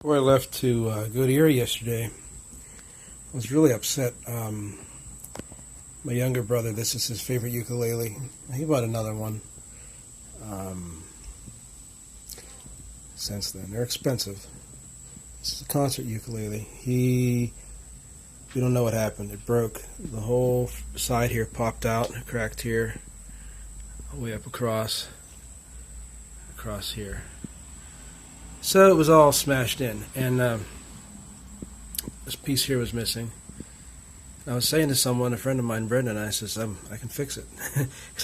Before I left to go to Erie yesterday, I was really upset. My younger brother, this is his favorite ukulele. He bought another one um, since then. They're expensive. This is a concert ukulele. We don't know what happened. It broke. The whole side here popped out, cracked here, all the way up across here. So it was all smashed in, and this piece here was missing. I was saying to someone, a friend of mine, Brendan, I says, I can fix it.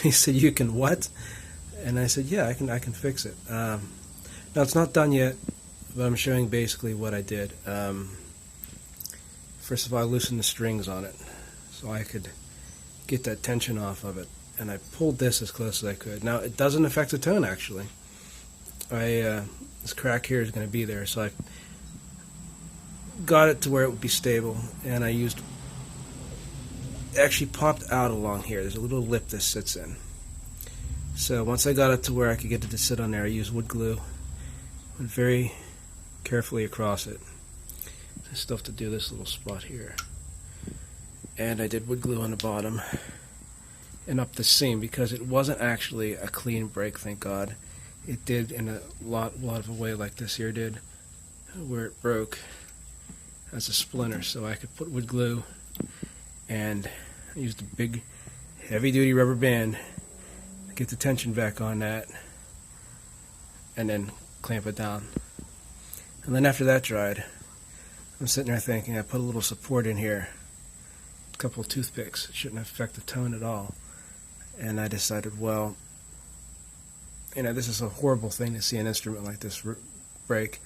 He said, "You can what?" And I said, "Yeah, I can fix it." Now it's not done yet, but I'm showing basically what I did. First of all, I loosened the strings on it so I could get that tension off of it, and I pulled this as close as I could. Now it doesn't affect the tone actually. This crack here is going to be there, so I got it to where it would be stable, and it actually popped out along here. There's a little lip this sits in. So once I got it to where I could get it to sit on there, I used wood glue, went very carefully across it. I still have to do this little spot here, and I did wood glue on the bottom and up the seam because it wasn't actually a clean break, thank God. It did in a lot of a way like this here did, where it broke as a splinter. So I could put wood glue, and I used a big heavy-duty rubber band to get the tension back on that, and then clamp it down. And then after that dried, I'm sitting there thinking, I put a little support in here, a couple of toothpicks. It shouldn't affect the tone at all. And I decided, well, this is a horrible thing to see an instrument like this break.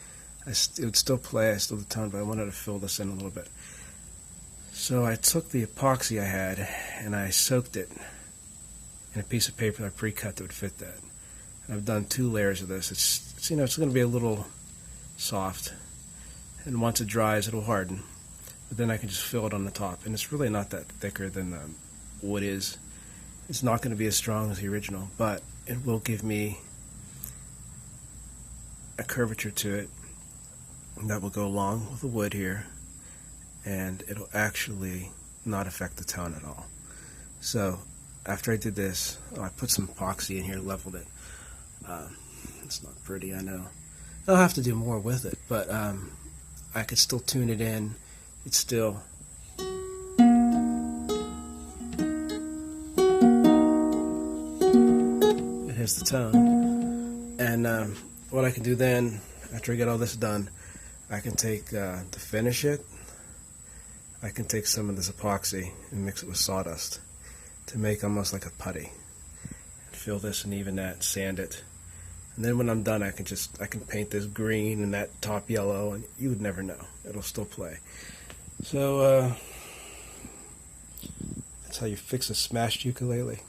It would still play, I still the tone, but I wanted to fill this in a little bit. So I took the epoxy I had and I soaked it in a piece of paper that I pre-cut that would fit that. And I've done 2 layers of this. It's going to be a little soft, and once it dries, it'll harden. But then I can just fill it on the top, and it's really not that thicker than the wood is. It's not going to be as strong as the original, but it will give me a curvature to it that will go along with the wood here, and it'll actually not affect the tone at all. So after I did this, I put some epoxy in here, leveled it. It's not pretty, I know. I'll have to do more with it, but I could still tune it in. It's still the tone. And what I can do then, after I get all this done, I can take, to finish it, I can take some of this epoxy and mix it with sawdust to make almost like a putty. Fill this and even that, sand it. And then when I'm done, I can paint this green and that top yellow, and you would never know. It'll still play. So, that's how you fix a smashed ukulele.